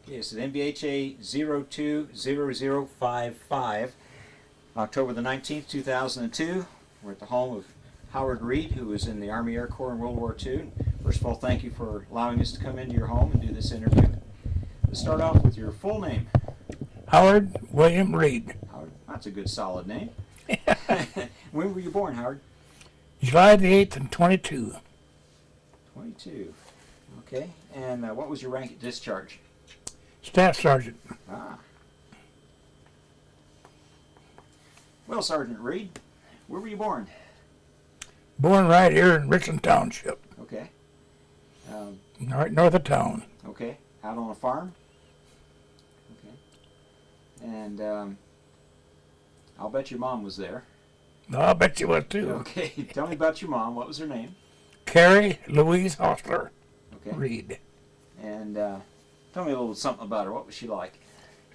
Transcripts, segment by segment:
Yes, it's NVHA 020055, October the 19th, 2002. We're at the home of Howard Reid, who was in the Army Air Corps in World War II. First of all, thank you for allowing us to come into your home and do this interview. Let's start off with your full name. Howard William Reid. Howard, that's a good solid name. When were you born, Howard? July the 8th and 22. 22. Okay, and what was your rank at discharge? Staff Sergeant. Ah. Well, Sergeant Reid, where were you born? Born right here in Richland Township. Okay. Right north of town. Okay. Out on a farm? Okay. And I'll bet your mom was there. I'll bet you was too. Okay. Tell me about your mom. What was her name? Carrie Louise Hostler Okay. Reid. And tell me a little something about her. What was she like?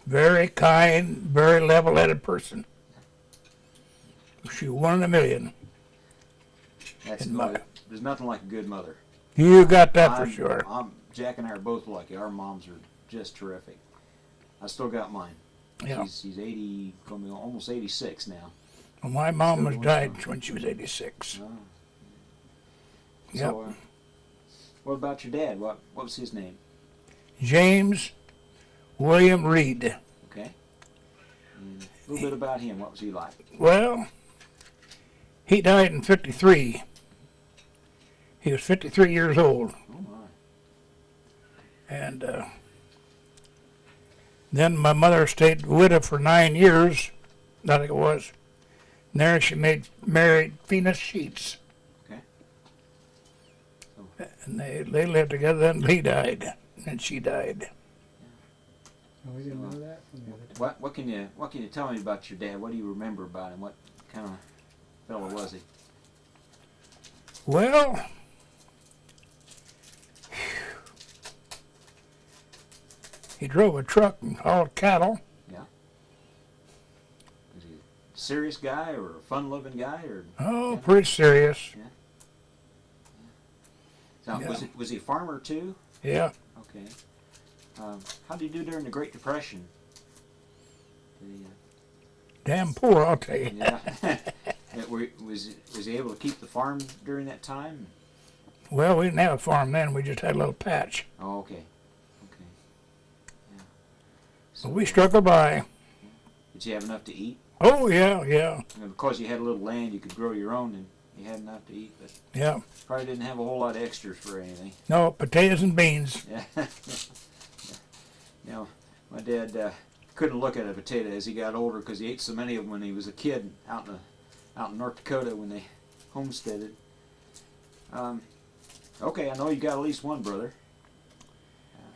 Very kind, very level-headed person. She one in a million. That's And good. There's nothing like a good mother. You got that for sure. Jack and I are both lucky. Our moms are just terrific. I still got mine. Yeah. She's 80, going to be almost 86 now. Well, my mom Still was going died strong. when she was 86. Oh. Yep. So, what about your dad? What was his name? James William Reid. Okay. And a little bit about him. What was he like? Well, he died in 53. He was 53 years old. Oh my. And then my mother stayed widow for 9 years, I think it was. And there she married Venus Sheets. Okay. And they lived together, then he died, and she died. Oh, we didn't know that from the other time. What can you tell me about your dad? What do you remember about him? What kind of fellow was he? Well, he drove a truck and hauled cattle. Yeah. Was he a serious guy or a fun-loving guy or? Oh, Yeah. pretty serious. So, Yeah. was he a farmer too? Yeah. Okay. How did he do during the Great Depression? Did he, Damn poor, I'll tell you. yeah. Was he able to keep the farm during that time? Well, we didn't have a farm then. We just had a little patch. Oh, okay. Okay. Yeah. So, But we struggled by. did you have enough to eat? Oh, yeah, yeah, Because you had a little land, you could grow your own, and you had enough to eat, but yeah. probably didn't have a whole lot of extras for anything. No, potatoes and beans. Yeah. You know, my dad couldn't look at a potato as he got older because he ate so many of them when he was a kid out in North Dakota when they homesteaded. Okay, I know you got at least one brother.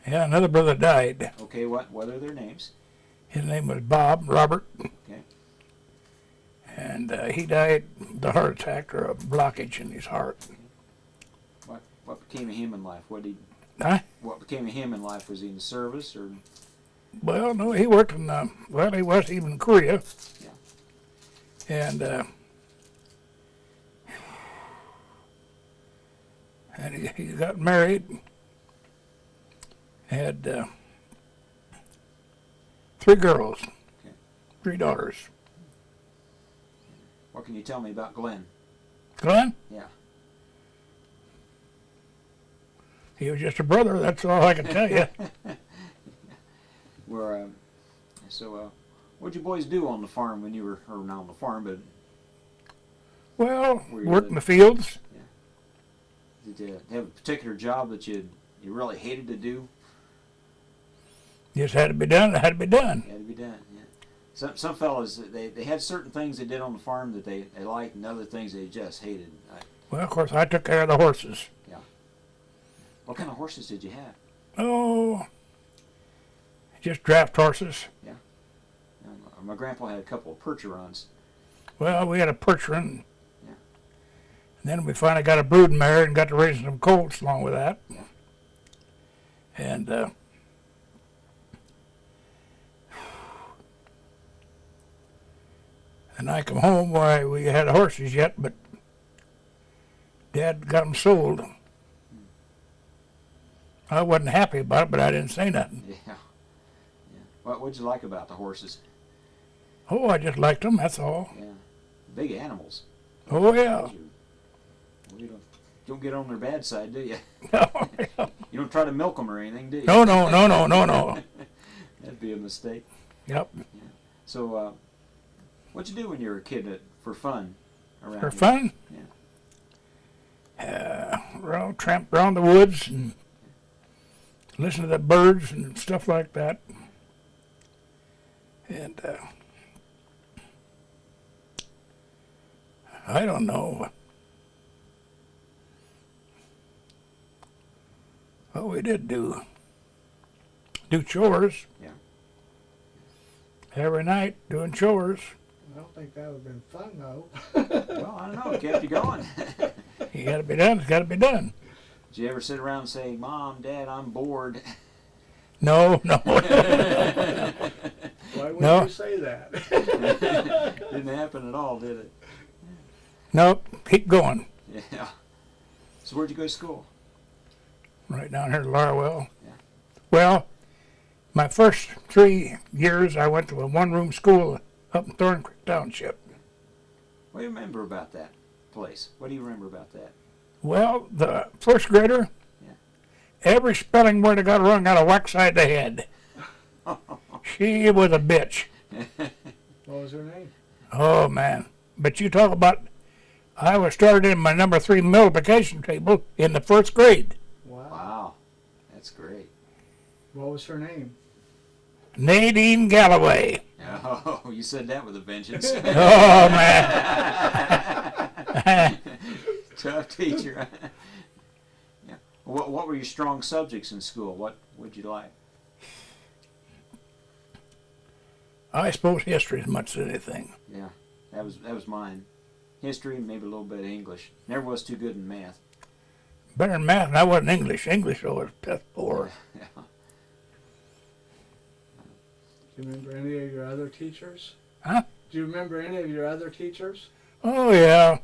Yeah, another brother died. Okay, what are their names? His name was Robert. Okay. And he died of a heart attack or a blockage in his heart. What became of him in life? What became of him in life? Was he in the service or? Well, no, he worked in, he was even in Korea. Yeah. And he got married, had 3 girls, Okay. 3 daughters. What can you tell me about Glenn? Glenn, Yeah. he was just a brother, that's all I can tell you. What'd you boys do on the farm when you were, or not on the farm, but Well, Were you worked in the fields. did you have a particular job that you really hated to do? Just had to be done, it had to be done. It had to be done, yeah. Some fellas, they had certain things they did on the farm that they liked and other things they just hated. Well, of course, I took care of the horses. What kind of horses did you have? Oh, just draft horses. My grandpa had a couple of Percherons. Well, we had a Percheron. Yeah. And then we finally got a brood mare and got to raising some colts along with that. Yeah. And and I come home, why we had horses yet, but Dad got them sold. I wasn't happy about it, but I didn't say nothing. Yeah. What'd you like about the horses? Oh, I just liked them, that's all. Yeah, big animals. Oh, yeah. Well, you don't get on their bad side, do you? No, You don't try to milk them or anything, do you? no, no, no, no, no, no. That'd be a mistake. Yep. So, what'd you do when you were a kid for fun? Around For here? fun? Well, tramp around the woods and listen to the birds and stuff like that. And I don't know. What we did do chores. Yeah. Every night doing chores. I don't think that would have been fun though. Well, I don't know. It kept you going. You gotta be done, it's gotta be done. Did you ever sit around and say, "Mom, Dad, I'm bored"? No, no. Why would No. you say that? Didn't happen at all, did it? Nope, keep going. Yeah. So where'd you go to school? Right down here to Larwell. Yeah. Well, my first 3 years I went to a one-room school up in Thorn Creek Township. What do you remember about that place? What do you remember about that? Well, the first grader, Yeah. every spelling word I got wrong got a whack side of the head. She was a bitch. What was her name? Oh, man. But you talk about, I was started in my number 3 multiplication table in the first grade. Wow. Wow, that's great. What was her name? Nadine Galloway. Oh, you said that with a vengeance. Oh, man. Tough teacher. Yeah. What were your strong subjects in school? What would you like? I suppose history as much as anything. Yeah, that was mine. History and maybe a little bit of English. Never was too good in math. Better than math, and I wasn't English. English I was piss poor. Yeah. Do you remember any of your other teachers? Huh? Do you remember any of your other teachers? Oh, yeah.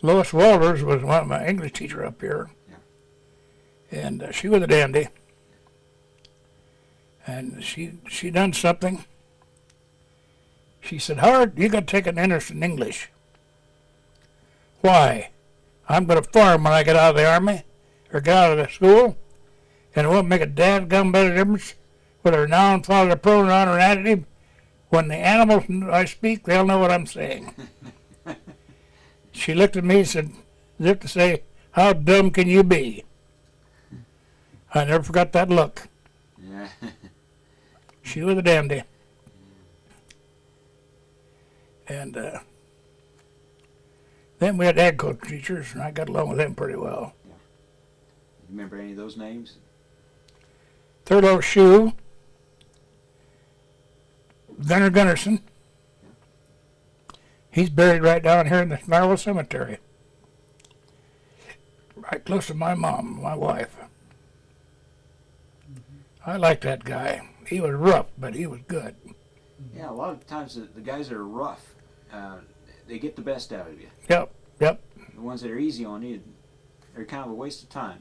Lois Walters was one of my English teacher up here. Yeah. And she was a dandy. And she done something. She said, Howard, you got to take an interest in English. Why? I'm going to farm when I get out of the army or get out of the school, and it won't make a dadgum bit of difference whether noun, follows a pronoun, or an adjective. When the animals I speak, they'll know what I'm saying. She looked at me and said, as if to say, how dumb can you be? I never forgot that look. Yeah. She was a dandy. And then we had agriculture teachers, and I got along with them pretty well. You remember any of those names? Thurlow Shue, Gunnar Gunnarsson. He's buried right down here in the Narwhal Cemetery, right close to my mom, my wife. I liked that guy. He was rough, but he was good. Yeah, a lot of times the guys that are rough, they get the best out of you. Yep, yep. The ones that are easy on you, they're kind of a waste of time.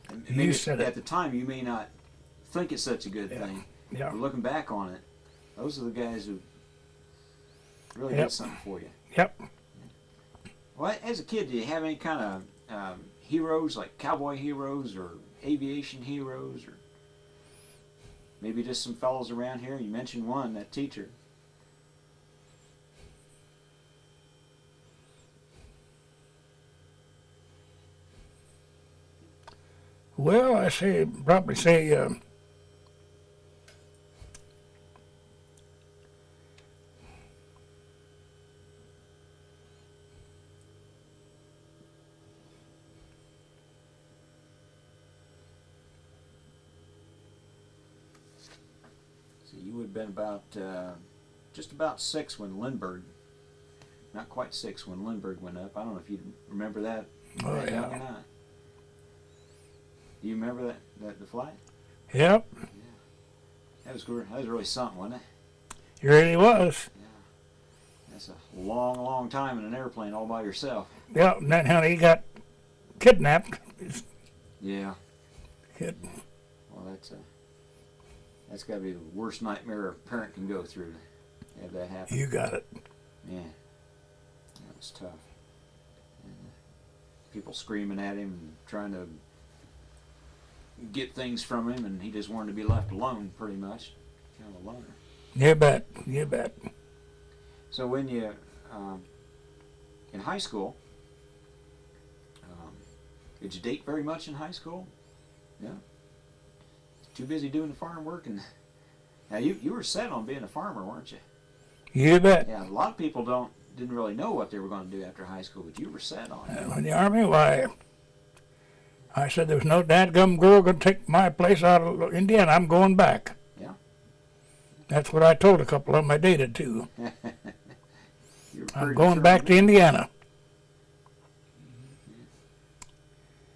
And You maybe said at it. the time you may not think it's such a good Yeah. thing. Yeah, But looking back on it, those are the guys who really Yep. did something for you. yep. Well, as a kid, did you have any kind of heroes, like cowboy heroes or aviation heroes, or maybe just some fellows around here? You mentioned one, that teacher. Well, I say probably say So you would have been about just about 6 when Lindbergh, not quite 6 when Lindbergh went up. I don't know if you remember that. Oh, that yeah. young or not. Do you remember that the flight? yep. That was really something, wasn't it? He really was. That's a long, long time in an airplane all by yourself. Yep. And then how he got kidnapped. Yeah. Kid. Well, that's got to be the worst nightmare a parent can go through to have that happen. You got it. Yeah. That was tough. And, people screaming at him and trying to get things from him, and he just wanted to be left alone, pretty much. Kind of a loner. You bet. You bet. So when you, in high school, did you date very much in high school? No? Too busy doing the farm work? And now you were set on being a farmer, weren't you? You bet. Yeah, a lot of people didn't really know what they were going to do after high school, but you were set on it. In the Army, why, I said there was no dadgum girl going to take my place out of Indiana. I'm going back. Yeah. That's what I told a couple of them I dated, too. You were I'm pretty going back to determined. Indiana.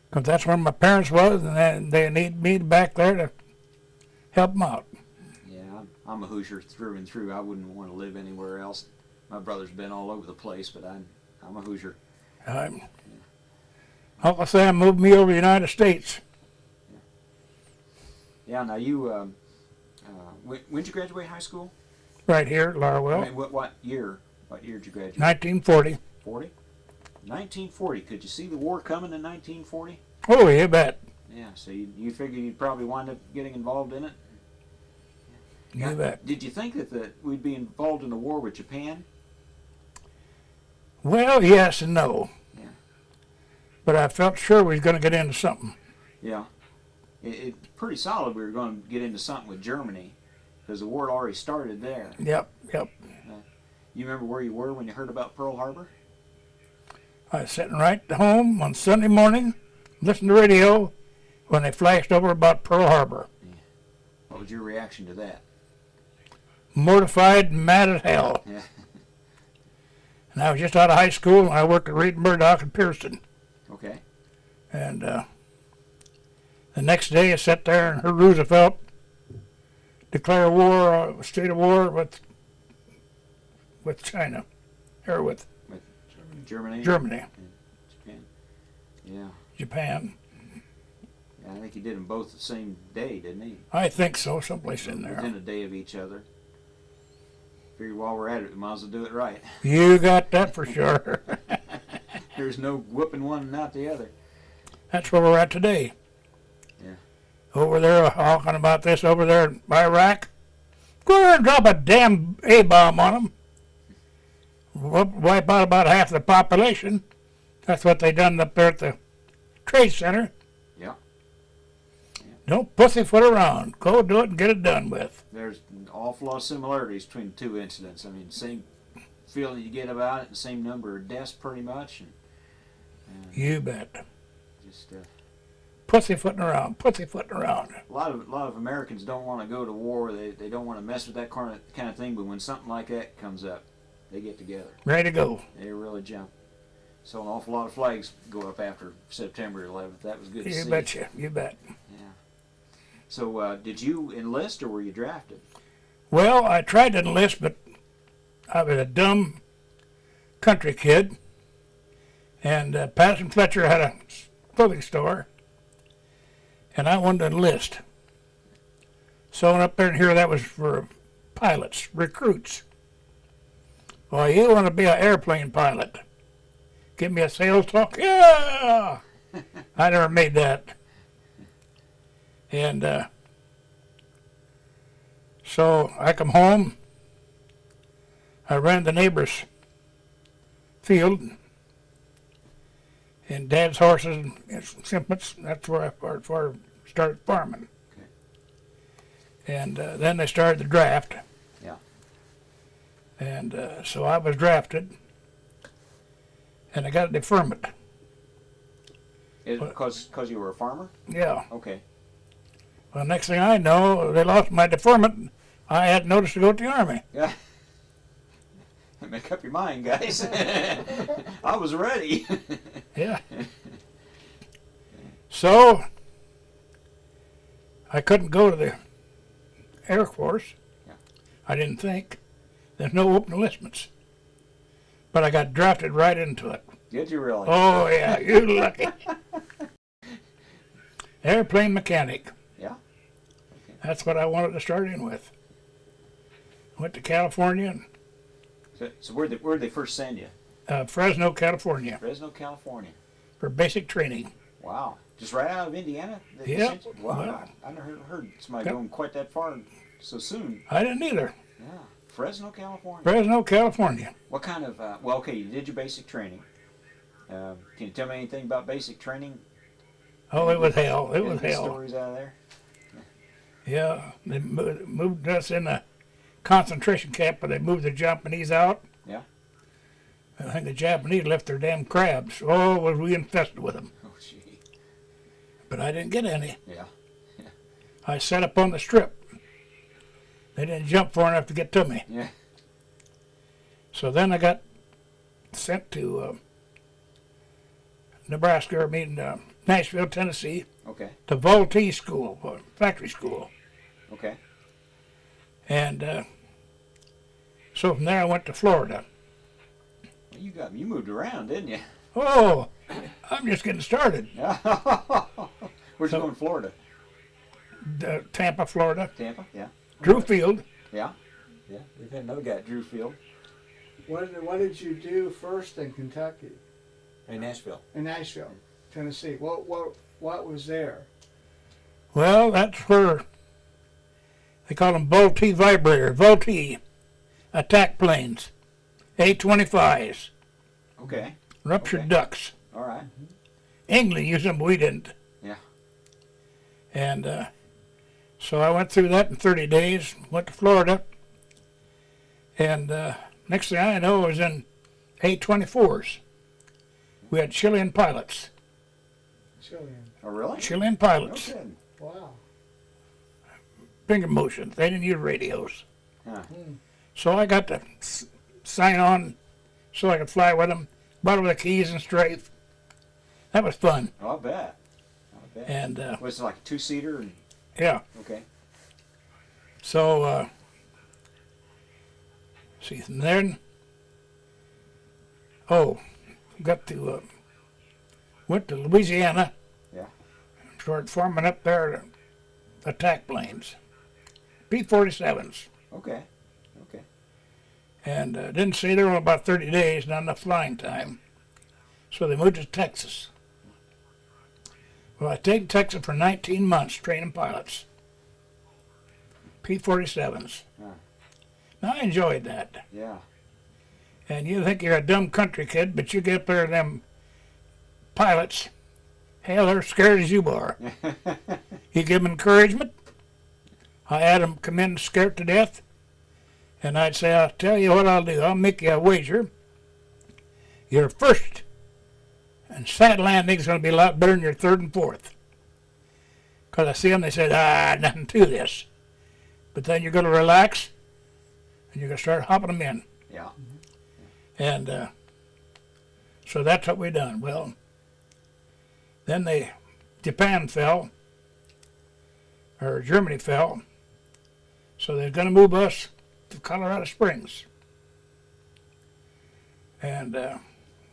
Because that's where my parents was, and they need me back there to help them out. Yeah, I'm a Hoosier through and through. I wouldn't want to live anywhere else. My brother's been all over the place, but I'm a Hoosier. Uncle Sam moved me over to the United States. Yeah, now you, when did you graduate high school? Right here at Larwell. I mean, what year? What year did you graduate? 1940. 40? 1940. Could you see the war coming in 1940? Oh, you bet. Yeah, so you figure you'd probably wind up getting involved in it? You Now, bet. did you think that we'd be involved in a war with Japan? Well, yes and no. Yeah. But I felt sure we was going to get into something. Yeah. It's pretty solid we were going to get into something with Germany because the war had already started there. Yep, yep. You remember where you were when you heard about Pearl Harbor? I was sitting right at home on Sunday morning, listening to the radio, when they flashed over about Pearl Harbor. Yeah. What was your reaction to that? Mortified and mad as hell. Yeah. And I was just out of high school, and I worked at Reid and Murdoch in Pearson. Okay. And the next day I sat there and heard Roosevelt declare war, a state of war with China, or with Germany? Germany, Japan. Yeah. Japan. Yeah, I think he did them both the same day, didn't he? I think so, someplace in there. Within a day of each other. Figured while we're at it, we might as well do it right. You got that for sure. There's no whooping one and not the other. That's where we're at today. Yeah. Over there, talking about this over there in Iraq. Go there and drop a damn A-bomb on them. Wipe out about half the population. That's what they done up there at the Trade Center. Yeah. Don't pussyfoot around. Go do it and get it done with. There's an awful lot of similarities between the two incidents. I mean, same feeling you get about it, the same number of deaths pretty much. And You bet. just Pussyfooting around, pussyfooting around. a lot of Americans don't want to go to war. They don't want to mess with that kind of thing. But when something like that comes up, they get together. Ready to go. They really jump. So an awful lot of flags go up after September 11th. That was good to see. You betcha. You bet. Yeah. So did you enlist or were you drafted? Well, I tried to enlist, but I was a dumb country kid. And Patterson Fletcher had a clothing store. And I wanted to enlist. So I went up there and here that was for pilots, recruits. Well, you want to be an airplane pilot. Give me a sales talk? Yeah! I never made that. And so I come home. I ran the neighbor's field. And Dad's horses and simplets. That's where I started farming. Okay. And then they started the draft. Yeah. And so I was drafted. And I got a deferment. Is it because you were a farmer? Yeah. Okay. Well, next thing I know, they lost my deferment. I had notice to go to the Army. Yeah. Make up your mind, guys. I was ready. Yeah. So I couldn't go to the Air Force. Yeah. I didn't think. There's no open enlistments. But I got drafted right into it. Did you really? Oh, yeah, you're lucky. Airplane mechanic. Yeah. That's what I wanted to start in with. Went to California, So where'd they first send you? Fresno, California, Fresno, California. for basic training. Wow. Just right out of Indiana? They Yep. sent you? Wow. Well, I never heard somebody Yep. going quite that far so soon. I didn't either. Yeah. Fresno, California. Fresno, California. What kind of, well, okay, you did your basic training. Can you tell me anything about basic training? Oh, it was hell. It Any was good hell. stories out of there? Yeah, they moved us in a concentration camp, but they moved the Japanese out. Yeah. I think the Japanese left their damn crabs. Oh, was we infested with them. Oh, gee. But I didn't get any. Yeah. I sat up on the strip. They didn't jump far enough to get to me. Yeah. So then I got sent to Nebraska, Nashville, Tennessee, Okay. to Voltee School, factory school. Okay. And so from there I went to Florida. Well, you moved around, didn't you? Oh, I'm just getting started. Yeah. Where'd you So- go in Florida? Tampa, Florida. Tampa? Yeah. Drew Field. Yeah. Yeah. We didn't know that. Drew Field. What did you do first in Kentucky? In Nashville. In Nashville, Tennessee. What was there? Well, that's where they call them Voltee vibrator, Voltee attack planes, A-25s, Okay. ruptured Okay. ducks. All right. England used them, but we didn't. Yeah. And so I went through that in 30 days, went to Florida, and next thing I know I was in A-24s. We had Chilean pilots. Chilean. Oh, really? Chilean No pilots. kidding. Wow. Finger motions. They didn't use radios. Huh. So I got to sign on so I could fly with them. Brought over the keys and strafe. That was fun. Oh, I bet. I bet. And Was it like a two-seater? And, yeah, okay. so see, and then got to went to Louisiana. Yeah. Started forming up there attack planes, P-47s, Okay. Okay. and didn't stay there for about 30 days, not enough flying time. So they moved to Texas. Well, I stayed in Texas for 19 months training pilots, P-47s. Huh. Now I enjoyed that. Yeah. And you think you're a dumb country kid, but you get up there, them pilots, hell, they're scared as you are. You give them encouragement. I had them come in scared to death, and I'd say, I'll tell you what I'll do. I'll make you a wager. Your first and second landing's going to be a lot better than your third and fourth. Because I see them, they said, nothing to this. But then you're going to relax, and you're going to start hopping them in. Yeah. And so that's what we done. Well, then Japan fell, or Germany fell, so they're going to move us to Colorado Springs. And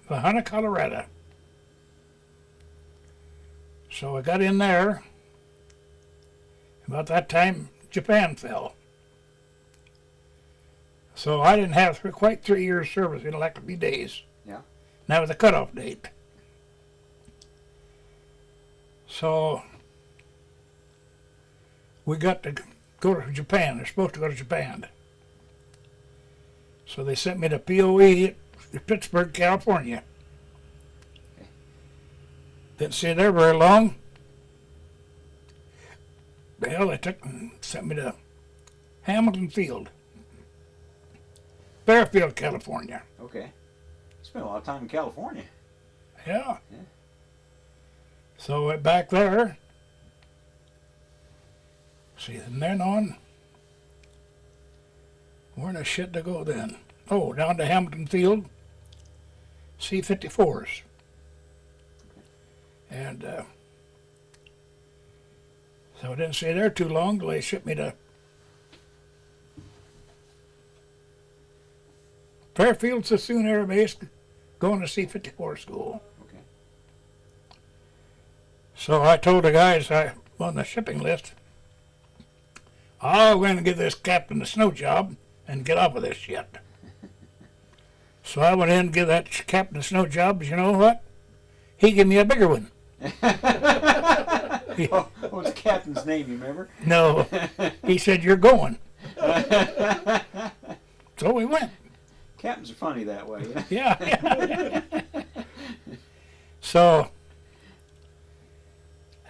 Lahana, Colorado. So I got in there. About that time, Japan fell. So I didn't have quite 3 years service. It'll have to be days. Yeah. And that was the cutoff date. So we got to go to Japan. They're supposed to go to Japan. So they sent me to POE at Pittsburgh, California. Didn't stay there very long. Hell, they sent me to Hamilton Field, Fairfield, California. Okay. You spent a lot of time in California. Yeah. Yeah. So went back there. See, from then on, where the shit to go then? Oh, down to Hamilton Field, C-54s. And so I didn't stay there too long till they shipped me to Fairfield Sassoon Air Base, going to C-54 school. Okay. So I told the guys I on the shipping list, I'm going to give this captain a snow job and get off of this shit. So I went in and give that captain a snow job, but you know what? He gave me a bigger one. What was the captain's name, you remember? No. He said, you're going. So we went. Captains are funny that way. Yeah. So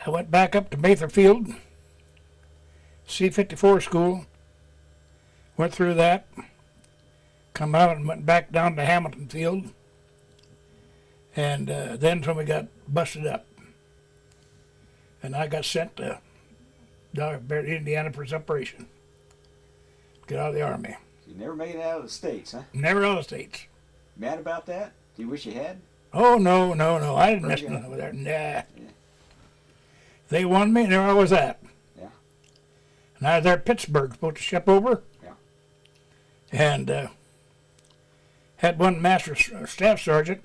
I went back up to Mather Field, C-54 school, went through that, come out and went back down to Hamilton Field, and then when we got busted up. And I got sent to Indiana for separation. Get out of the Army. You never made it out of the States, huh? Never out of the States. Mad about that? Do you wish you had? Oh, no. I didn't mess nothing over there. Nah. Yeah. They won me, and there I was at. Yeah. And I was there at Pittsburgh, supposed to ship over. Yeah. And had one master staff sergeant.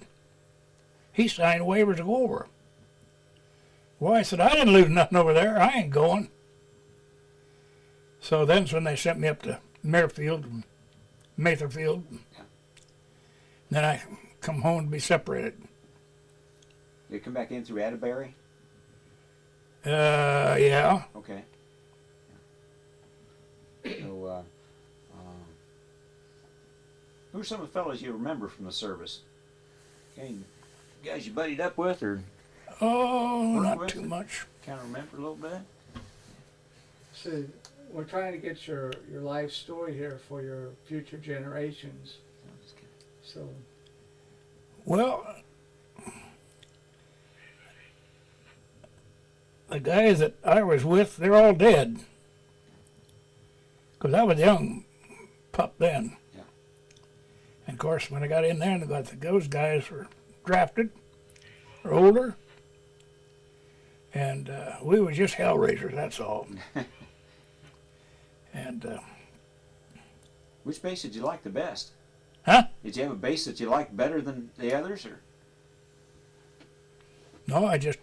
He signed waivers to go over. Well, I said, I didn't lose nothing over there. I ain't going. So then's when they sent me up to Matherfield. Yeah. Then I come home to be separated. You come back in through Atterbury? Yeah. Okay. So, who are some of the fellows you remember from the service? Any guys you buddied up with, or Oh, Work not with too it? much. kind of remember a little bit? So we're trying to get your life story here for your future generations. No, just kidding. So Well, the guys that I was with, they're all dead. Because I was a young pup then. Yeah. And of course, when I got in there, and those guys were drafted, or older. And we were just hell raisers, that's all. And, Which base did you like the best? huh? Did you have a base that you liked better than the others, or? No, I just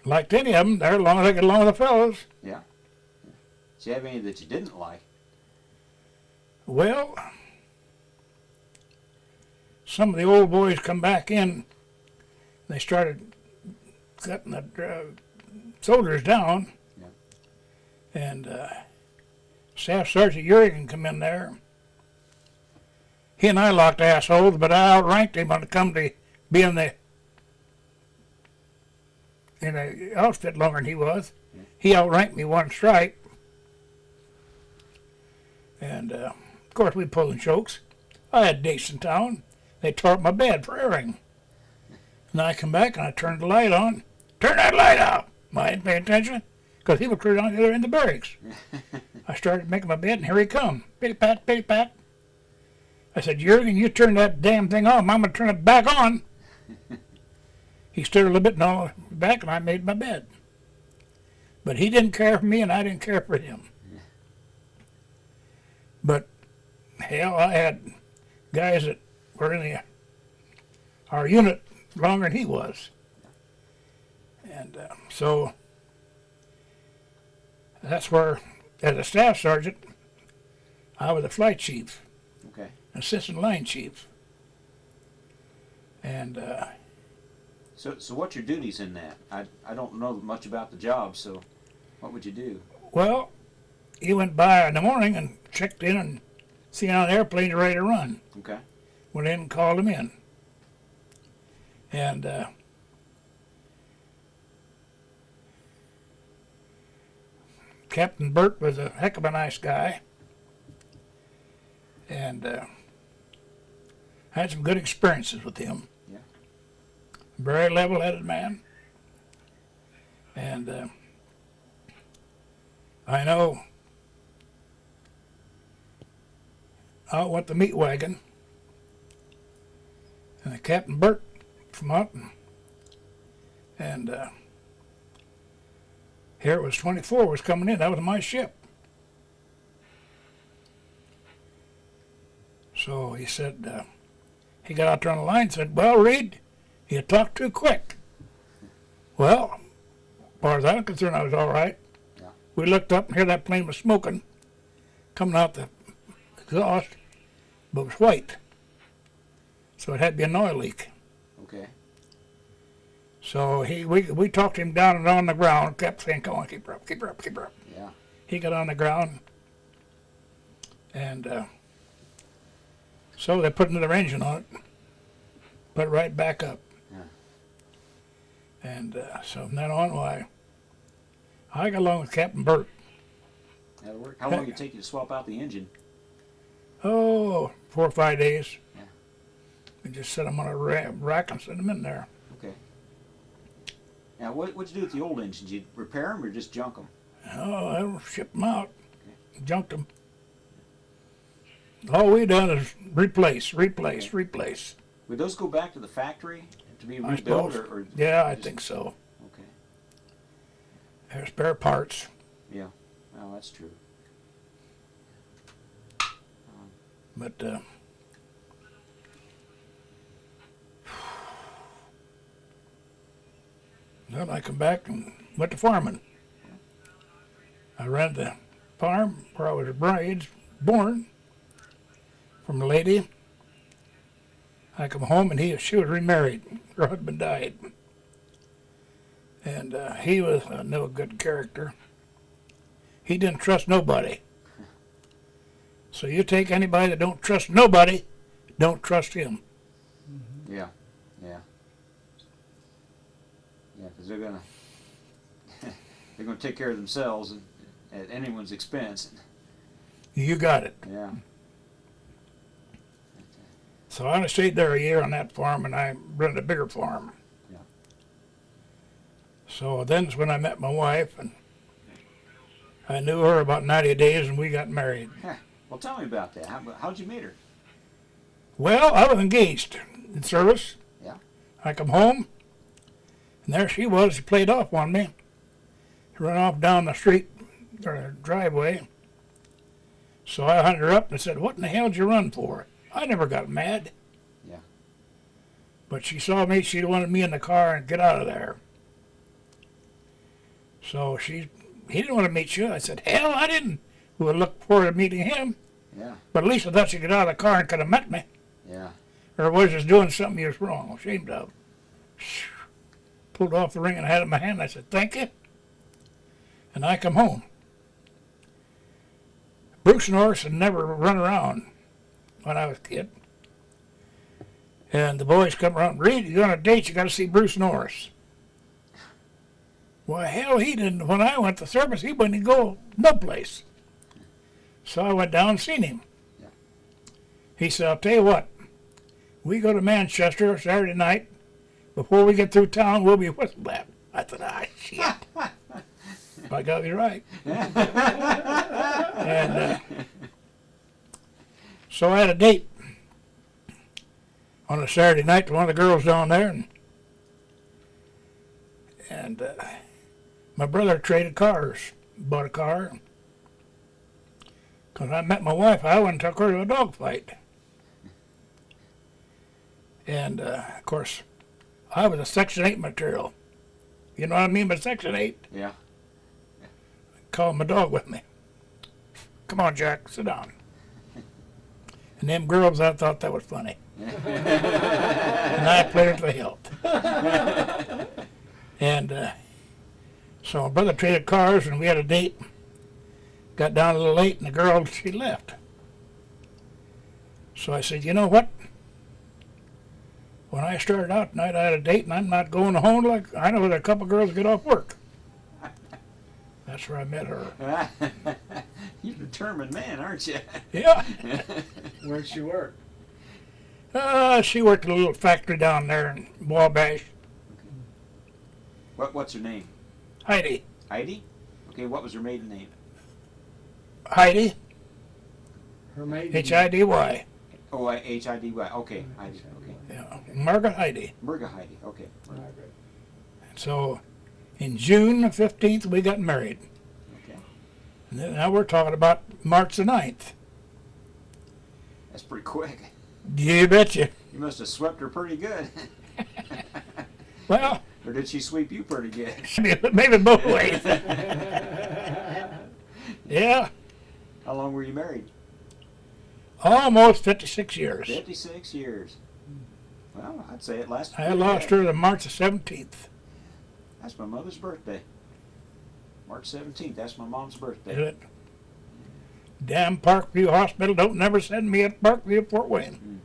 liked any of them there as long as I get along with the fellows. Yeah. Did you have any that you didn't like? Well, some of the old boys come back in. They started cutting the soldiers down. Yeah. And Staff Sergeant Urigan come in there. He and I locked assholes, but I outranked him when it come to being in the outfit longer than he was. Yeah. He outranked me one stripe. And of course we pulling chokes. I had dates in town. They tore up my bed for airing. And I come back and I turned the light on. Turn that light out! I didn't pay attention because he was clear down the other end of the barracks. I started making my bed and here he come. Pitty pat, pitty pat. I said, Jurgen, you turn that damn thing off. I'm going to turn it back on. He stood a little bit back and I made my bed. But he didn't care for me and I didn't care for him. But hell, I had guys that were in our unit longer than he was. And so that's where, as a staff sergeant, I was a flight chief, Okay. assistant line chief. And So what's your duties in that? I don't know much about the job, so what would you do? well, he went by in the morning and checked in and seen how the airplane's ready to run. Okay. Went in and called him in. And Captain Burt was a heck of a nice guy. And I had some good experiences with him. Yeah. Very level-headed man. And I know out went the meat wagon, and the Captain Burt from up, and here it was 24 was coming in. That was my ship. So he said, he got out there on the line and said, well, Reid, you talk too quick. Well, as far as I'm concerned, I was all right. Yeah. We looked up and here that plane was smoking, coming out the exhaust, but it was white. So it had to be an oil leak. Okay. So we talked him down and on the ground, kept saying, come on, keep her up, keep her up, keep her up. Yeah. He got on the ground, and so they put another engine on it, put it right back up. Yeah. And so from then on, why, I got along with Captain Burt. That'll work. How long did it take you to swap out the engine? Oh, 4 or 5 days. Yeah. We just set them on a rack and set them in there. Okay. Now, what'd you do with the old engines? Did you repair them or just junk them? Oh, I shipped them out, junked them. All we done is replace. Would those go back to the factory to be I rebuilt? suppose. Or Yeah, I just- think so. Okay. They're spare parts. Yeah. Well, that's true. But then I come back and went to farming. I ran the farm where I was born from a lady. I come home and she was remarried. Her husband died. And he was no good character. He didn't trust nobody. So you take anybody that don't trust nobody, don't trust him. Yeah. Yeah. Yeah, because they're gonna take care of themselves at anyone's expense. You got it. Yeah. So I only stayed there a year on that farm, and I rented a bigger farm. Yeah. So then's when I met my wife, and I knew her about 90 days, and we got married. Well, tell me about that. How'd you meet her? Well, I was engaged in service. Yeah. I come home, and there she was. She played off on me. She ran off down the street, or driveway. So I hunted her up and said, what in the hell did you run for? I never got mad. Yeah. But she saw me, she wanted me in the car and get out of there. So he didn't want to meet you. I said, hell, I didn't. We would look forward to meeting him. Yeah. But at least I thought she'd get out of the car and could have met me. Yeah. Or was just doing something you was wrong, ashamed of. Pulled off the ring and I had it in my hand. I said, thank you. And I come home. Bruce Norris had never run around when I was a kid. And the boys come around, Reid, you're on a date, you got to see Bruce Norris. Well, hell, he didn't. When I went to service, he wouldn't go no place. So I went down and seen him. Yeah. He said, I'll tell you what, we go to Manchester Saturday night. Before we get through town, we'll be whistled at. I thought, shit. By God, you're right. And so I had a date on a Saturday night to one of the girls down there, and my brother traded cars, bought a car. Because I met my wife, I went and took her to a dog fight. And of course, I was a Section 8 material. You know what I mean by Section 8? Yeah. Called my dog with me. Come on, Jack, sit down. And them girls, I thought that was funny. And I played it to the hilt. And so my brother traded cars, and we had a date. Got down a little late, and the girl, she left. So I said, you know what? When I started out tonight, I had a date, and I'm not going home like I know that a couple girls get off work. That's where I met her. You're a determined man, aren't you? Yeah. Where'd she work? She worked at a little factory down there in Wabash. What's her name? Heidi. Heidi? Okay, what was her maiden name? Heidi. Her maiden. H-I-D-Y. Oh, H-I-D-Y. Okay, Heidi. Okay. Yeah. Margaret Heidi. Murga Heidi. Okay. Margaret. So in June the 15th, we got married. Okay. And then, now we're talking about March the 9th. That's pretty quick. You betcha. You must have swept her pretty good. Well, Or did she sweep you pretty good? Maybe both ways. Yeah, How long were you married? almost 56 years. 56 years. Well, I'd say it lasted. I pretty lost good. her on March the 17th. That's my mother's birthday. March 17th. That's my mom's Is birthday. it? Damn Parkview Hospital don't never send me at Parkview, Fort Wayne.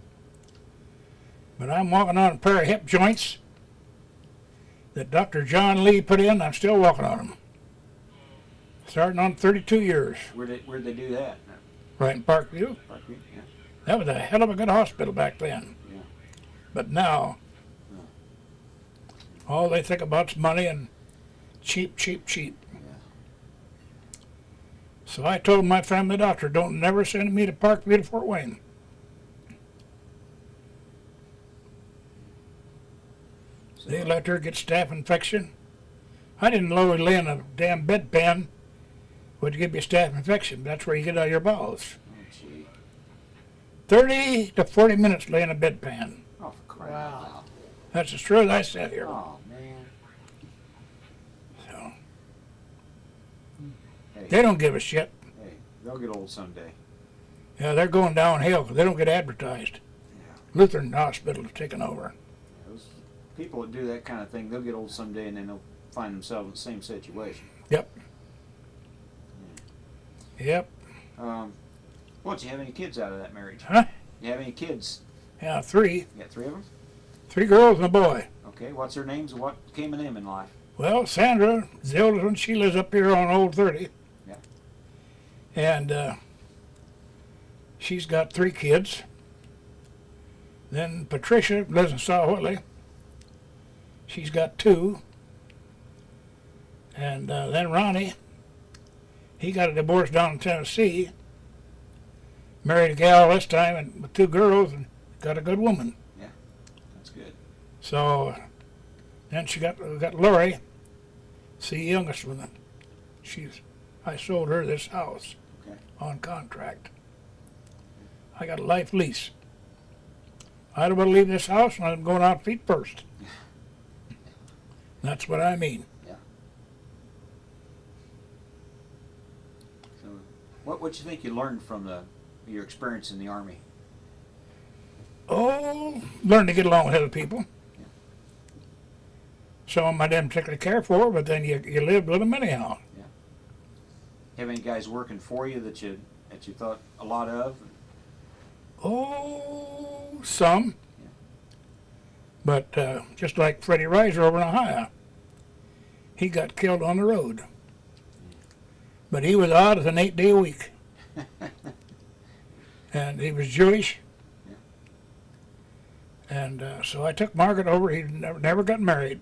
But I'm walking on a pair of hip joints that Dr. John Lee put in. I'm still walking on them. Starting on 32 years, Where'd they do that? right in Parkview. Parkview? Yeah. That was a hell of a good hospital back then. Yeah. But now, all they think about is money and cheap, cheap, cheap. Yeah. So I told my family doctor, don't never send me to Parkview to Fort Wayne. So, They let her get staph infection. I didn't know lay in a damn bedpan would give you staph infection. That's where you get out your bowels. oh, gee. 30 to 40 minutes laying in a bedpan. Oh, for crying Wow. out loud. That's as true as I sat here. Oh, man. So, Hey, they don't give a shit. hey, they'll get old someday. Yeah, they're going downhill because they don't get advertised. Yeah. Lutheran Hospital is taking over. Those people that do that kind of thing, they'll get old someday and then they'll find themselves in the same situation. Yep. Yep. Well, did you have any kids out of that marriage? Huh? You have any kids? Yeah, 3. You got 3 of them? 3 girls and a boy. Okay, what's their names and what became of them in life? Well, Sandra, the oldest one, she lives up here on Old 30. Yeah. And she's got 3 kids. Then Patricia lives in Saw Whitley. She's got 2. And then Ronnie, he got a divorce down in Tennessee. Married a gal this time and with 2 girls and got a good woman. That's good. So then we got Lori, it's the youngest one. I sold her this house Okay. on contract. I got a life lease. I don't want to leave this house and I'm going out feet first. That's what I mean. So, what you think you learned from your experience in the Army? Oh, learn to get along with other people. Yeah. Some of them I didn't particularly care for, but then you lived with them anyhow. Have any guys working for you that you thought a lot of? Oh, some. Yeah. But just like Freddie Reiser over in Ohio, he got killed on the road. But he was out as an 8-day week. And he was Jewish. Yeah. And so I took Margaret over. He never got married.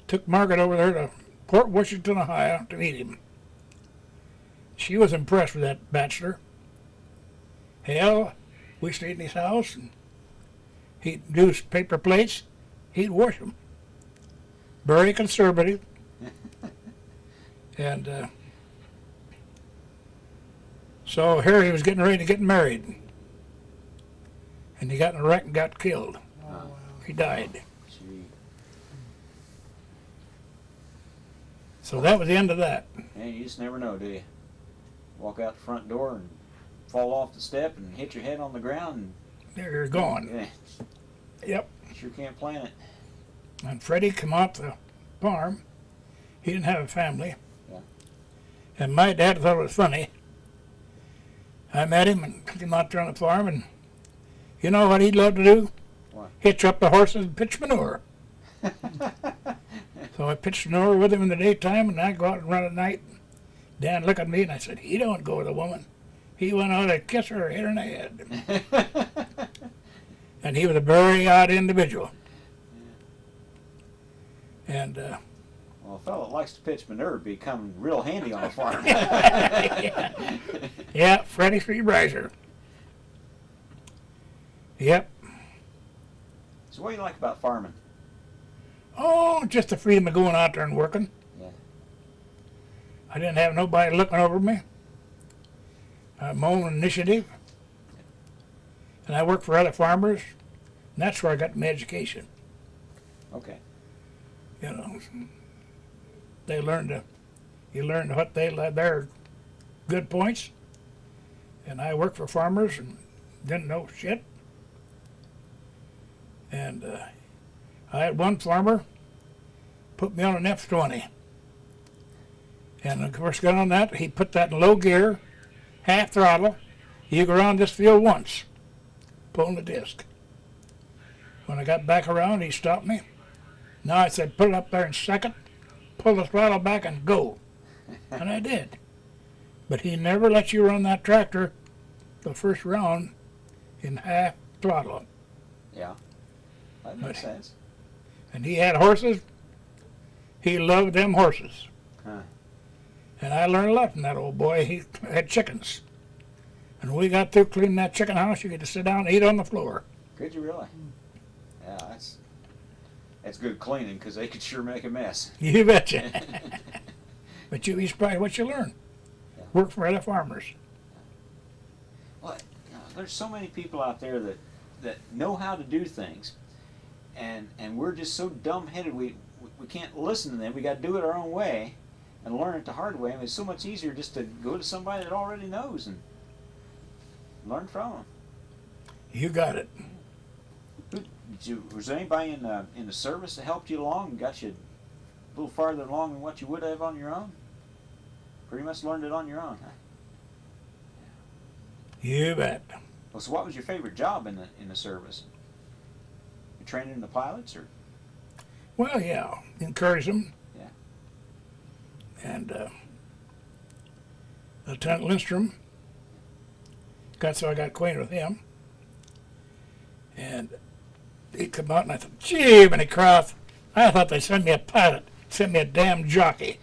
Took Margaret over there to Port Washington, Ohio to meet him. She was impressed with that bachelor. Hell, we stayed in his house and he'd do his paper plates. He'd wash them. Very conservative. And so here he was getting ready to get married. And he got in a wreck and got killed. Oh, wow. He died. Gee. So that was the end of that. Man, you just never know, do you? Walk out the front door and fall off the step and hit your head on the ground. There you're gone. Yeah, Yep. sure can't plan it. And Freddie come off the farm. He didn't have a family. Yeah. And my dad thought it was funny. I met him and took him out there on the farm, and you know what he'd love to do? What? Hitch up the horses and pitch manure. So I pitched manure with him in the daytime, and I go out and run at night. Dan looked at me, and I said, he don't go with a woman. He went out to kiss her, hit her in the head. And he was a very odd individual. And Well, a fellow that likes to pitch manure would become real handy on a farm. yeah, Freddie Reid Riser. Yep. So what do you like about farming? Oh, just the freedom of going out there and working. Yeah. I didn't have nobody looking over me. I had my own initiative. And I worked for other farmers. And that's where I got my education. Okay. You know, they learn to, you learn what their good points. And I worked for farmers and didn't know shit. And I had one farmer put me on an F-20. And of course, got on that, he put that in low gear, half throttle. You go around this field once, pulling the disc. When I got back around, he stopped me. Now I said, put it up there in second, pull the throttle back and go. And I did. But he never lets you run that tractor the first round in half throttle. Yeah. That makes sense. And he had horses. He loved them horses. Huh. And I learned a lot from that old boy. He had chickens. And when we got through cleaning that chicken house, you get to sit down and eat on the floor. Could you really? Yeah, that's good cleaning because they could sure make a mess. You betcha. But he's probably what you learn. Yeah. Work for other farmers. Well, there's so many people out there that know how to do things, and we're just so dumb-headed we can't listen to them. We got to do it our own way and learn it the hard way. I mean, it's so much easier just to go to somebody that already knows and learn from them. You got it. Was there anybody in the service that helped you along and got you a little farther along than what you would have on your own? Pretty much learned it on your own, huh? You bet. Well, so what was your favorite job in the service? You training the pilots, or? Well, yeah. Encourage them. Yeah. And Lieutenant Lindstrom. So I got acquainted with him. And he'd come out and I thought, gee, Minnie Croft, I thought they sent me a pilot, sent me a damn jockey.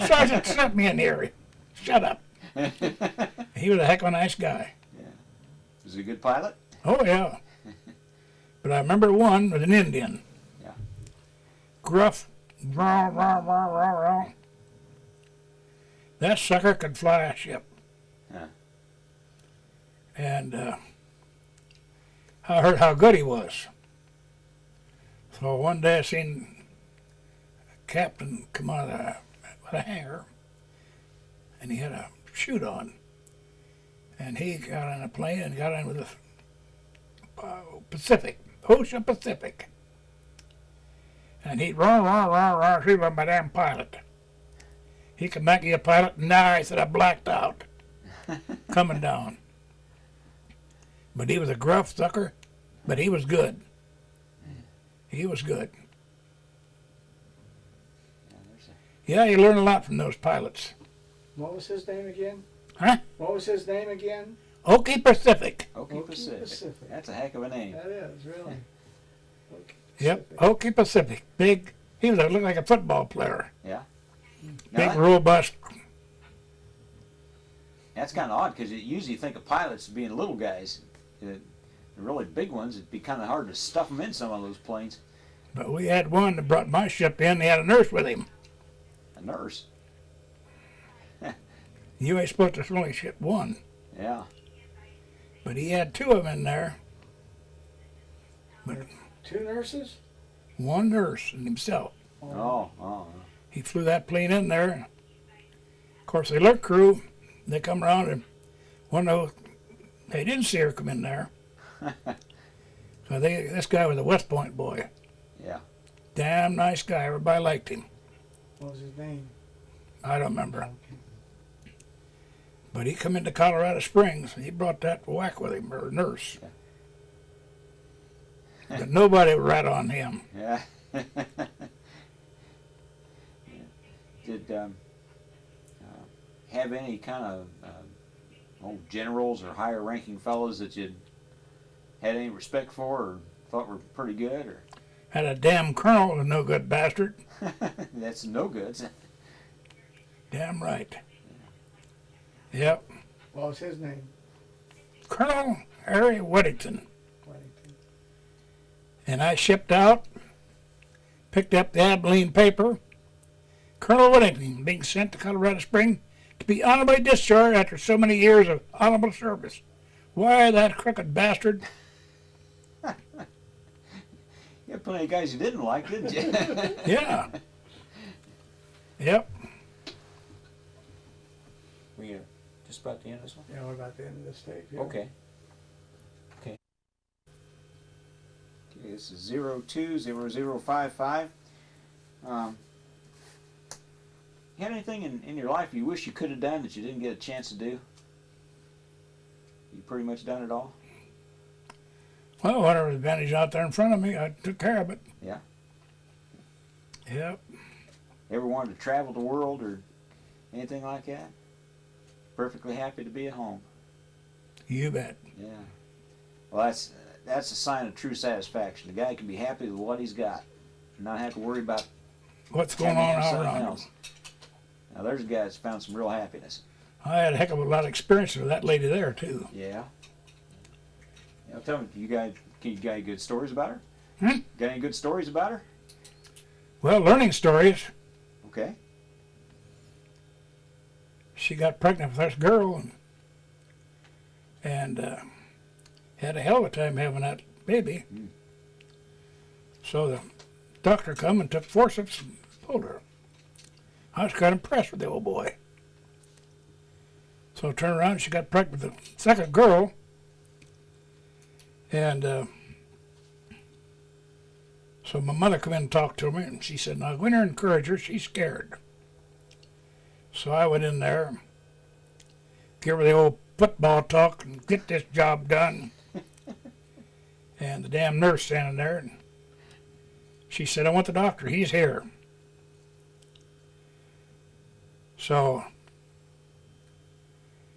Sergeant sent me in here. Shut up. He was a heck of a nice guy. Yeah. Was he a good pilot? Oh, yeah. But I remember one with an Indian. Yeah. Gruff. Rah, rah, rah, rah, rah. That sucker could fly a ship. Yeah. And I heard how good he was. So one day I seen a captain come out of the hangar, and he had a chute on. And he got on a plane and got in with the Ocean Pacific. And he'd rah, he was my damn pilot. He could make you a pilot, and now I said I blacked out, coming down. But he was a gruff sucker, but he was good. He was good. Yeah, you learn a lot from those pilots. What was his name again? Huh? What was his name again? Okie Pacific. Okie Pacific. That's a heck of a name. That is, really. Yep, Okie Pacific. Big, he looked like a football player. Yeah. Big, robust. That's kind of odd because you usually think of pilots being little guys. The really big ones, it'd be kind of hard to stuff them in some of those planes. But we had one that brought my ship in. He had a nurse with him. A nurse? You ain't supposed to only ship one. Yeah. But he had two of them in there. But two nurses? One nurse and himself. Oh. He flew that plane in there. Of course, the alert crew, they come around and one of those, they didn't see her come in there. So this guy was a West Point boy. Yeah. Damn nice guy. Everybody liked him. What was his name? I don't remember. Okay. But he come into Colorado Springs and he brought that whack with him, or nurse. Yeah. But nobody would rat on him. Yeah. Did have any kind of generals or higher ranking fellows that you had any respect for or thought were pretty good? Or Had a damn colonel, a no good bastard. that's no goods. Damn right. Yep. What was his name? Colonel Harry Whittington. Whittington. And I shipped out, picked up the Abilene paper. Colonel Whittington being sent to Colorado Springs to be honorably discharged after so many years of honorable service. Why, that crooked bastard. Yeah, You had plenty of guys you didn't like, didn't you? Yeah. Yep. We just about the end of this one? Yeah, we're about the end of this tape here. Okay. Okay, this is 020055. You had anything in your life you wish you could have done that you didn't get a chance to do? You pretty much done it all? Well, whatever advantage out there in front of me, I took care of it. Yeah. Yep. Ever wanted to travel the world or anything like that? Perfectly happy to be at home. You bet. Yeah. Well, that's a sign of true satisfaction. The guy can be happy with what he's got and not have to worry about What's going on out something around him? else. Now, there's a guy that's found some real happiness. I had a heck of a lot of experience with that lady there, too. Yeah. Now, tell me, you got any good stories about her? Hmm? Got any good stories about her? Well, learning stories. Okay. She got pregnant with this girl and had a hell of a time having that baby. Mm. So the doctor come and took forceps and pulled her. I was kind of impressed with the old boy. So I turned around and she got pregnant with the second girl. And so my mother come in and talked to me, and she said, "Now go in there and encourage her. She's scared." So I went in there, give her the old football talk, and get this job done. And the damn nurse standing there, and she said, "I want the doctor. He's here." So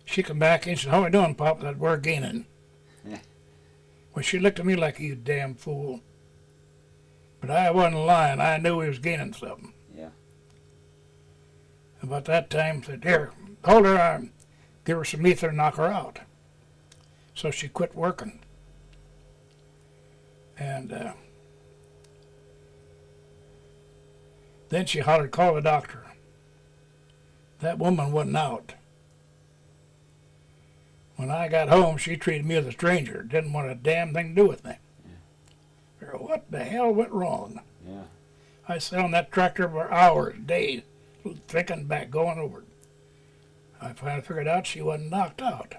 she come back and said, "How are you doing, Pop?" I said, "We're gaining." Yeah. Well, she looked at me like, "You damn fool." But I wasn't lying. I knew he was gaining something. Yeah. About that time, said, "Here, hold her arm. Give her some ether and knock her out." So she quit working. And then she hollered, "Call the doctor." That woman wasn't out. When I got home, she treated me as a stranger. Didn't want a damn thing to do with me. Yeah. What the hell went wrong? Yeah. I sat on that tractor for hours, days, thinking back, going over it. I finally figured out she wasn't knocked out.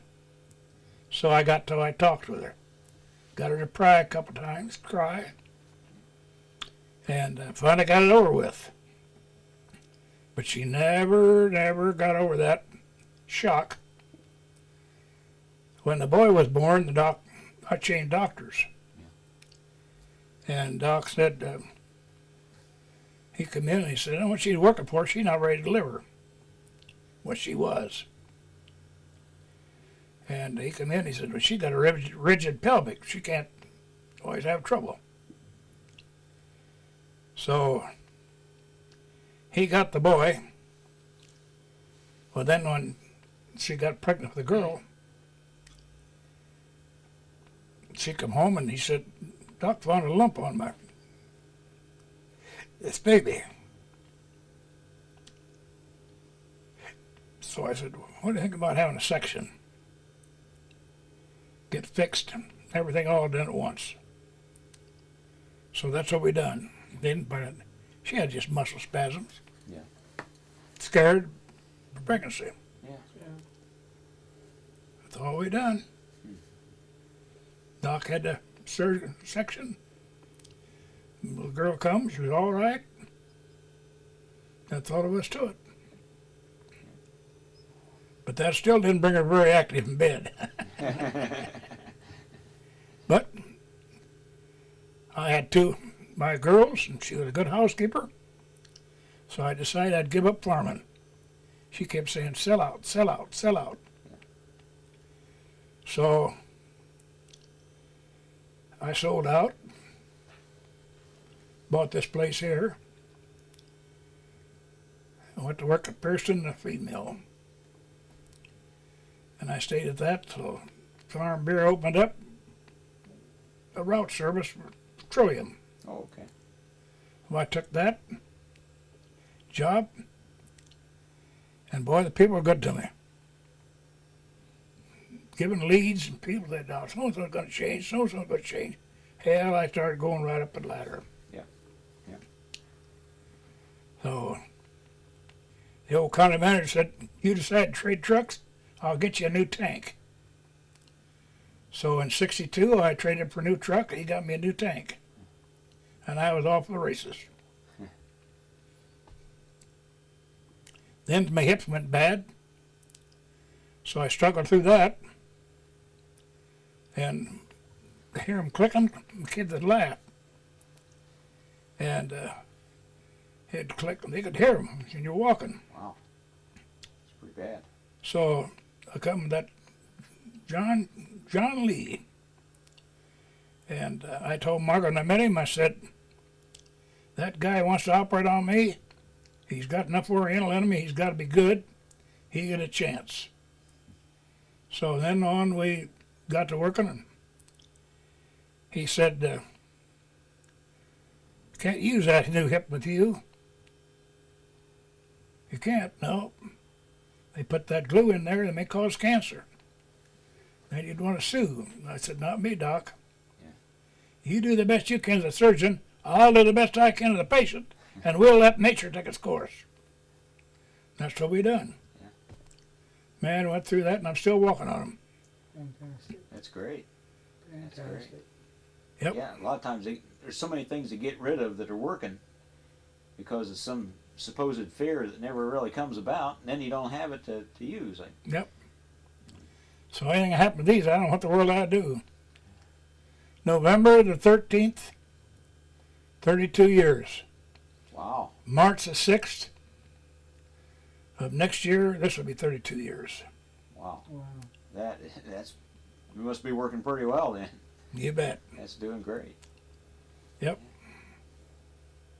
So I talked with her. Got her to cry a couple times, and finally got it over with. But she never got over that shock. When the boy was born, I changed doctors. And Doc said, he come in and he said, "I know what she's working for. She's not ready to deliver." What she was. And he come in and he said, "Well, she got a rigid pelvic. She can't always have trouble." So he got the boy. Well, then when she got pregnant with the girl, she come home and he said, "Doc found a lump on this baby." So I said, "What do you think about having a section? Get fixed and everything all done at once." So that's what we done. But she had just muscle spasms. Yeah. Scared for pregnancy. Yeah. That's all we done. Doc had the surgeon section. The girl comes, she was all right. That's all there was to it. But that still didn't bring her very active in bed. But I had my girls, and she was a good housekeeper. So I decided I'd give up farming. She kept saying, "Sell out, sell out, sell out." So I sold out, bought this place here. I went to work at Pearson, the feed mill. And I stayed at that till Farm Bureau opened up a route service for petroleum. Oh, okay. Well, I took that job, and boy, the people were good to me. Giving leads and people that, "Oh, so-and-so's going to change, so-and-so's going to change." hell, I started going right up the ladder. Yeah, yeah. So the old county manager said, "You decide to trade trucks, I'll get you a new tank." So in '62, I traded for a new truck. He got me a new tank, and I was off to the races. Then my hips went bad, so I struggled through that. And I hear them clicking, the kids would laugh. And he'd click, and they could hear them when you're walking. Wow. It's pretty bad. So I come to that John Lee. And I told Margaret when I met him, I said, that guy wants to operate on me. He's got enough Oriental in him. He's got to be good. He get a chance. So then on we got to working, and he said, "Can't use that new hip with you." "You can't." "No. They put that glue in there that may cause cancer. Then you'd want to sue." I said, "Not me, Doc. Yeah. You do the best you can as a surgeon. I'll do the best I can as a patient, and we'll let nature take its course." That's what we done. Yeah. Man, went through that, and I'm still walking on them. Fantastic. That's great. That's great. Fantastic. Yep. Yeah, a lot of times there's so many things to get rid of that are working because of some supposed fear that never really comes about, and then you don't have it to use. Yep. So anything that happened to these, I don't know what the world I do. November the 13th, 32 years. Wow. March the 6th of next year, this will be 32 years. Wow. Wow. That's you must be working pretty well then. You bet. That's doing great. Yep.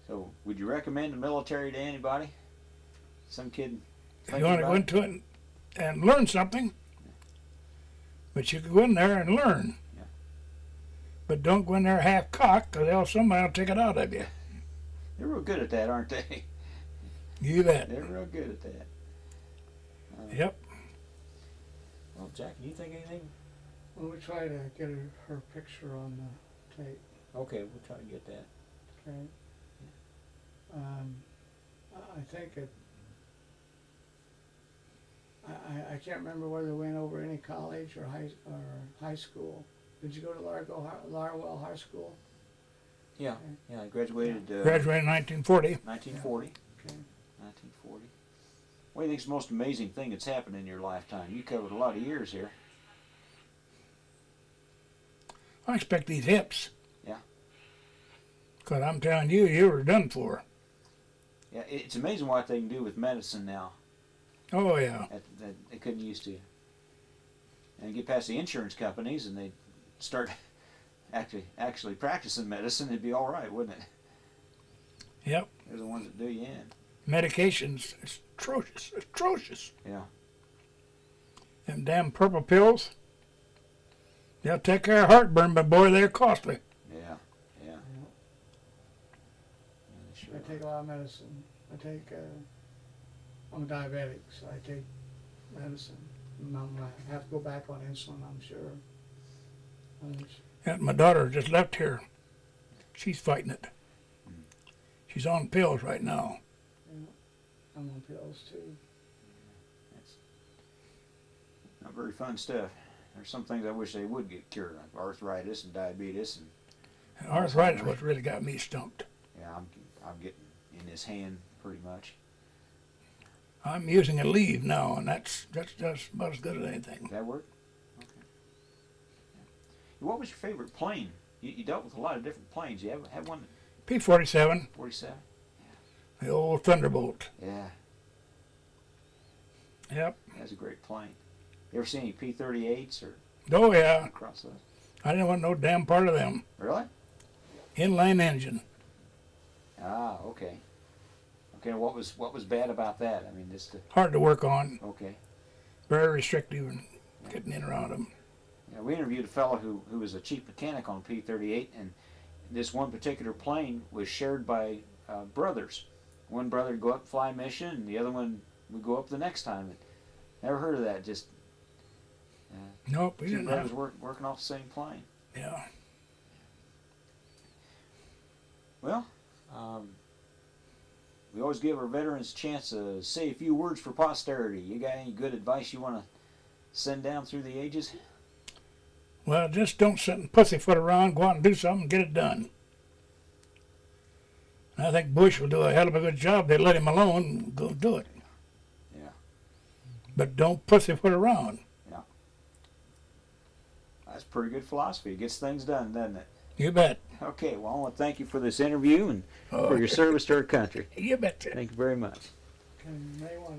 So, would you recommend the military to anybody? Some kid. If you want to go into it and learn something, but you can go in there and learn. Yeah. But don't go in there half-cocked, because else somebody will take it out of you. They're real good at that, aren't they? You bet. They're real good at that. Yep. Well, Jack, do you think anything? Well, we try to get her picture on the tape. Okay, we'll try to get that. Okay. I think it. I can't remember whether we went over any college or high school. Did you go to Larwell High School? Yeah, yeah. I graduated. Graduated in 1940. 1940. Okay. 1940. What do you think's the most amazing thing that's happened in your lifetime? You covered a lot of years here. I expect these hips. Yeah. Because I'm telling you, you were done for. Yeah, it's amazing what they can do with medicine now Oh, yeah. that they couldn't used to. And get past the insurance companies and they start actually practicing medicine, it'd be all right, wouldn't it? Yep. They're the ones that do you in. Medications, it's atrocious. Atrocious. Yeah. Them damn purple pills, they'll take care of heartburn, but boy, they're costly. Yeah. Yeah. Yeah, they sure I take a lot of medicine. I'm a diabetic, so I take medicine. I'm gonna have to go back on insulin, I'm sure. And my daughter just left here. She's fighting it. She's on pills right now. I'm on pills too. That's not very fun stuff. There's some things I wish they would get cured, like arthritis and diabetes and Arthritis is what really got me stumped. yeah, I'm getting in this hand pretty much. I'm using a leave now, and that's just about as good as anything. Does that work? Okay. Yeah. What was your favorite plane? You dealt with a lot of different planes. You have one P-47, 47? the old Thunderbolt. Yeah, Yep. that's a great plane. You ever seen any P-38s or Oh, yeah. across those? I didn't want no damn part of them. Really? Inline engine. Ah, okay. Okay, what was bad about that? I mean, just Hard to work on. okay. Very restrictive in getting in around them. Yeah, we interviewed a fellow who was a chief mechanic on P-38, and this one particular plane was shared by brothers. One brother would go up fly a mission, and the other one would go up the next time. And never heard of that. Just Nope, we two didn't brothers have. working off the same plane. Yeah. Well, we always give our veterans a chance to say a few words for posterity. You got any good advice you want to send down through the ages? Well, just don't sit and pussyfoot around. Go out and do something and get it done. And I think Bush will do a hell of a good job. They let him alone and go do it. Yeah. But don't pussyfoot around. That's pretty good philosophy. It gets things done, doesn't it? You bet. Okay, well, I want to thank you for this interview and for your service to our country. You bet. Thank you very much. And they want